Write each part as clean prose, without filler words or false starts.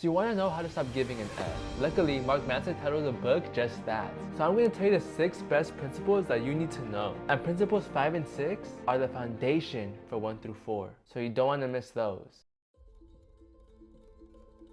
So you want to know how to stop giving an F. Luckily, Mark Manson titled the book just that. So I'm going to tell you the 6 best principles that you need to know. And principles 5 and 6 are the foundation for 1 through 4. So you don't want to miss those.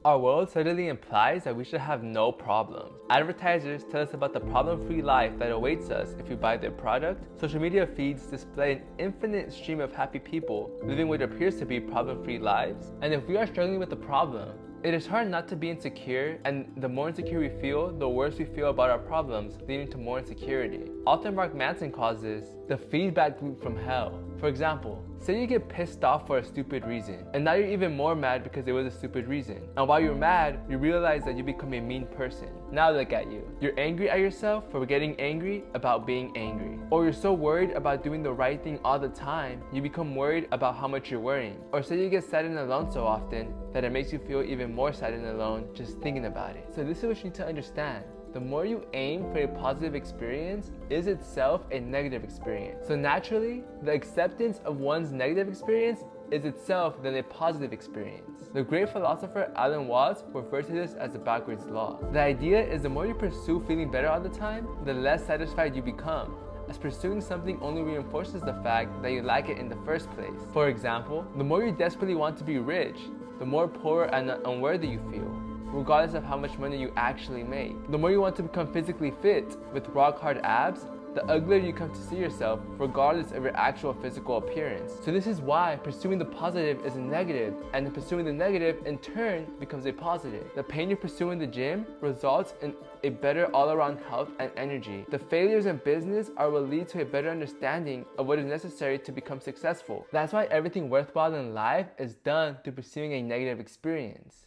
Our world certainly implies that we should have no problems. Advertisers tell us about the problem-free life that awaits us if we buy their product. Social media feeds display an infinite stream of happy people living what appears to be problem-free lives. And if we are struggling with a problem, it is hard not to be insecure, and the more insecure we feel, the worse we feel about our problems, leading to more insecurity. Author Mark Manson calls this the feedback loop from hell. For example, say you get pissed off for a stupid reason, and now you're even more mad because it was a stupid reason. And while you're mad, you realize that you become a mean person. Now look at you. You're angry at yourself for getting angry about being angry. Or you're so worried about doing the right thing all the time, you become worried about how much you're worrying. Or say you get sad and alone so often that it makes you feel even more sad and alone just thinking about it. So this is what you need to understand. The more you aim for a positive experience is itself a negative experience. So naturally, the acceptance of one's negative experience is itself then a positive experience. The great philosopher Alan Watts refers to this as the backwards law. The idea is the more you pursue feeling better all the time, the less satisfied you become, as pursuing something only reinforces the fact that you like it in the first place. For example, the more you desperately want to be rich, the more poor and unworthy you feel, regardless of how much money you actually make. The more you want to become physically fit with rock hard abs, the uglier you come to see yourself, regardless of your actual physical appearance. So this is why pursuing the positive is a negative, and then pursuing the negative in turn becomes a positive. The pain you pursue in the gym results in a better all-around health and energy. The failures in business are what lead to a better understanding of what is necessary to become successful. That's why everything worthwhile in life is done through pursuing a negative experience.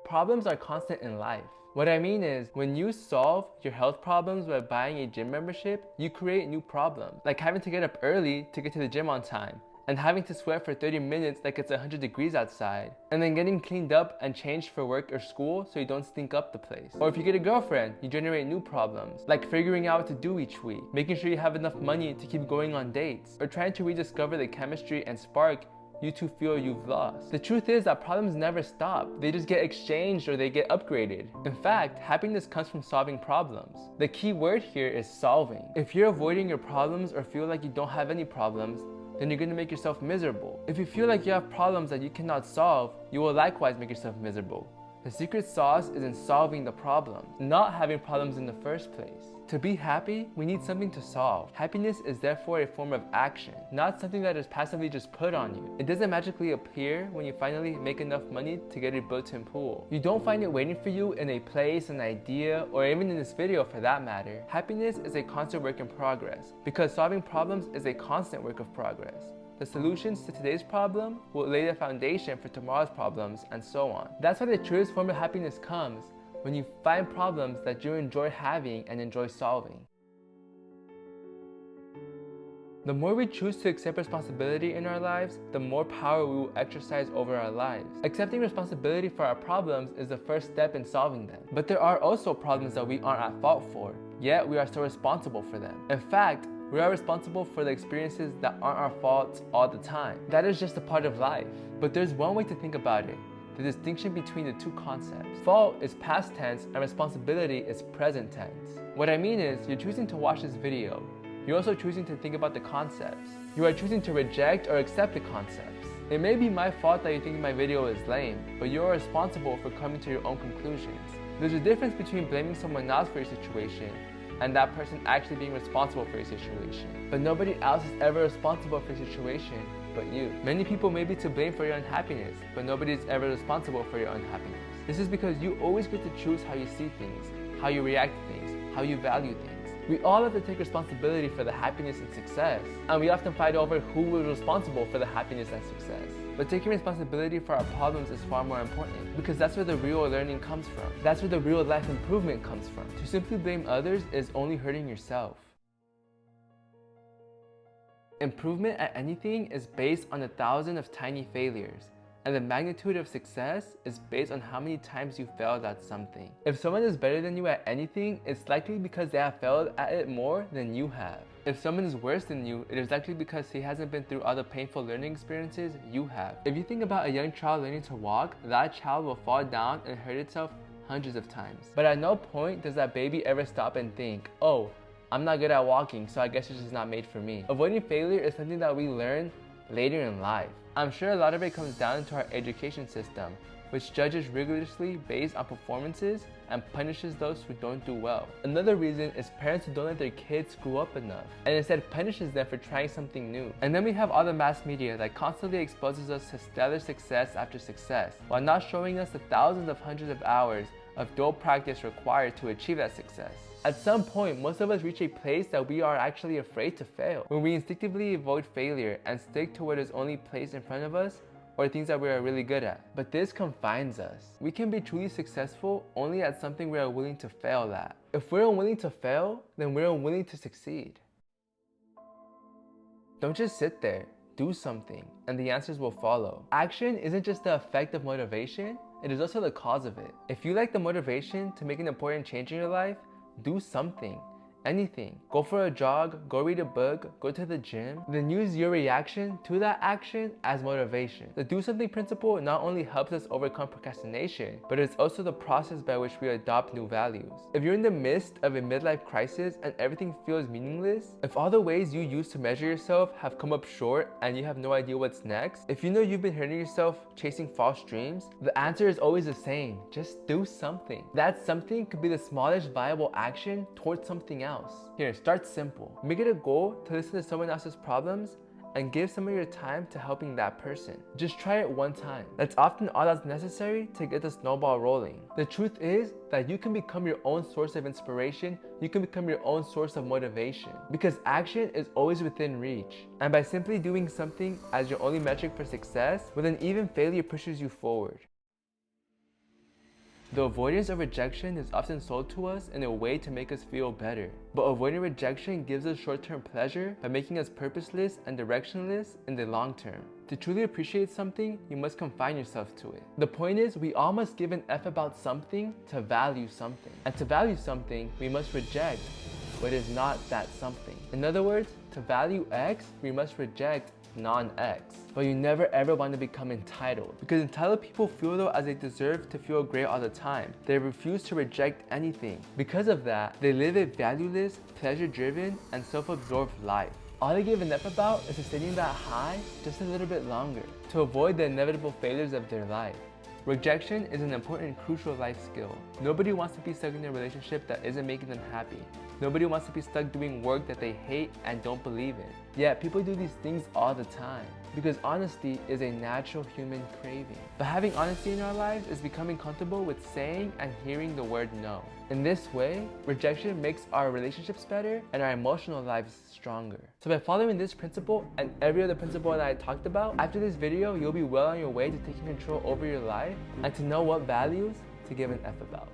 Problems are constant in life. What I mean is, when you solve your health problems by buying a gym membership, you create new problems, like having to get up early to get to the gym on time, and having to sweat for 30 minutes like it's 100 degrees outside, and then getting cleaned up and changed for work or school so you don't stink up the place. Or if you get a girlfriend, you generate new problems, like figuring out what to do each week, making sure you have enough money to keep going on dates, or trying to rediscover the chemistry and spark you two feel you've lost. The truth is that problems never stop. They just get exchanged or they get upgraded. In fact, happiness comes from solving problems. The key word here is solving. If you're avoiding your problems or feel like you don't have any problems, then you're going to make yourself miserable. If you feel like you have problems that you cannot solve, you will likewise make yourself miserable. The secret sauce is in solving the problem, not having problems in the first place. To be happy, we need something to solve. Happiness is therefore a form of action, not something that is passively just put on you. It doesn't magically appear when you finally make enough money to get a built-in pool. You don't find it waiting for you in a place, an idea, or even in this video for that matter. Happiness is a constant work in progress, because solving problems is a constant work of progress. The solutions to today's problem will lay the foundation for tomorrow's problems, and so on. That's why the truest form of happiness comes when you find problems that you enjoy having and enjoy solving. The more we choose to accept responsibility in our lives, the more power we will exercise over our lives. Accepting responsibility for our problems is the first step in solving them. But there are also problems that we aren't at fault for, yet we are still responsible for them. In fact, we are responsible for the experiences that aren't our faults all the time. That is just a part of life. But there's one way to think about it: the distinction between the two concepts. Fault is past tense and responsibility is present tense. What I mean is, you're choosing to watch this video. You're also choosing to think about the concepts. You are choosing to reject or accept the concepts. It may be my fault that you think my video is lame, but you are responsible for coming to your own conclusions. There's a difference between blaming someone else for your situation and that person actually being responsible for your situation. But nobody else is ever responsible for your situation but you. Many people may be to blame for your unhappiness, but nobody is ever responsible for your unhappiness. This is because you always get to choose how you see things, how you react to things, how you value things. We all have to take responsibility for the happiness and success, and we often fight over who was responsible for the happiness and success. But taking responsibility for our problems is far more important, because that's where the real learning comes from. That's where the real life improvement comes from. To simply blame others is only hurting yourself. Improvement at anything is based on 1,000 of tiny failures, and the magnitude of success is based on how many times you failed at something. If someone is better than you at anything, it's likely because they have failed at it more than you have. If someone is worse than you, it is likely because he hasn't been through all the painful learning experiences you have. If you think about a young child learning to walk, that child will fall down and hurt itself hundreds of times. But at no point does that baby ever stop and think, oh, I'm not good at walking, so I guess it's just not made for me. Avoiding failure is something that we learn later in life. I'm sure a lot of it comes down to our education system, which judges rigorously based on performances and punishes those who don't do well. Another reason is parents who don't let their kids screw up enough and instead punishes them for trying something new. And then we have all the mass media that constantly exposes us to stellar success after success, while not showing us the thousands of hundreds of hours of dual practice required to achieve that success. At some point, most of us reach a place that we are actually afraid to fail, when we instinctively avoid failure and stick to what is only placed in front of us or things that we are really good at. But this confines us. We can be truly successful only at something we are willing to fail at. If we're unwilling to fail, then we're unwilling to succeed. Don't just sit there, do something, and the answers will follow. Action isn't just the effect of motivation, it is also the cause of it. If you lack the motivation to make an important change in your life, do something. Anything. Go for a jog, go read a book, go to the gym. Then use your reaction to that action as motivation. The do something principle not only helps us overcome procrastination, but it's also the process by which we adopt new values. If you're in the midst of a midlife crisis and everything feels meaningless, if all the ways you used to measure yourself have come up short and you have no idea what's next, if you know you've been hurting yourself chasing false dreams, the answer is always the same. Just do something. That something could be the smallest viable action towards something else. Here, start simple. Make it a goal to listen to someone else's problems and give some of your time to helping that person. Just try it one time. That's often all that's necessary to get the snowball rolling. The truth is that you can become your own source of inspiration, you can become your own source of motivation, because action is always within reach. And by simply doing something as your only metric for success, well then even failure pushes you forward. The avoidance of rejection is often sold to us in a way to make us feel better. But avoiding rejection gives us short-term pleasure by making us purposeless and directionless in the long term. To truly appreciate something, you must confine yourself to it. The point is, we all must give an F about something to value something. And to value something, we must reject what is not that something. In other words, to value X, we must reject non-X. But you never ever want to become entitled, because entitled people feel though as they deserve to feel great all the time. They refuse to reject anything. Because of that, they live a valueless, pleasure-driven, and self-absorbed life. All they give an F about is sustaining that high just a little bit longer to avoid the inevitable failures of their life. Rejection is an important, crucial life skill. Nobody wants to be stuck in a relationship that isn't making them happy. Nobody wants to be stuck doing work that they hate and don't believe in. Yet people do these things all the time because honesty is a natural human craving. But having honesty in our lives is becoming comfortable with saying and hearing the word no. In this way, rejection makes our relationships better and our emotional lives stronger. So by following this principle and every other principle that I talked about, after this video, you'll be well on your way to taking control over your life and to know what values to give an F about.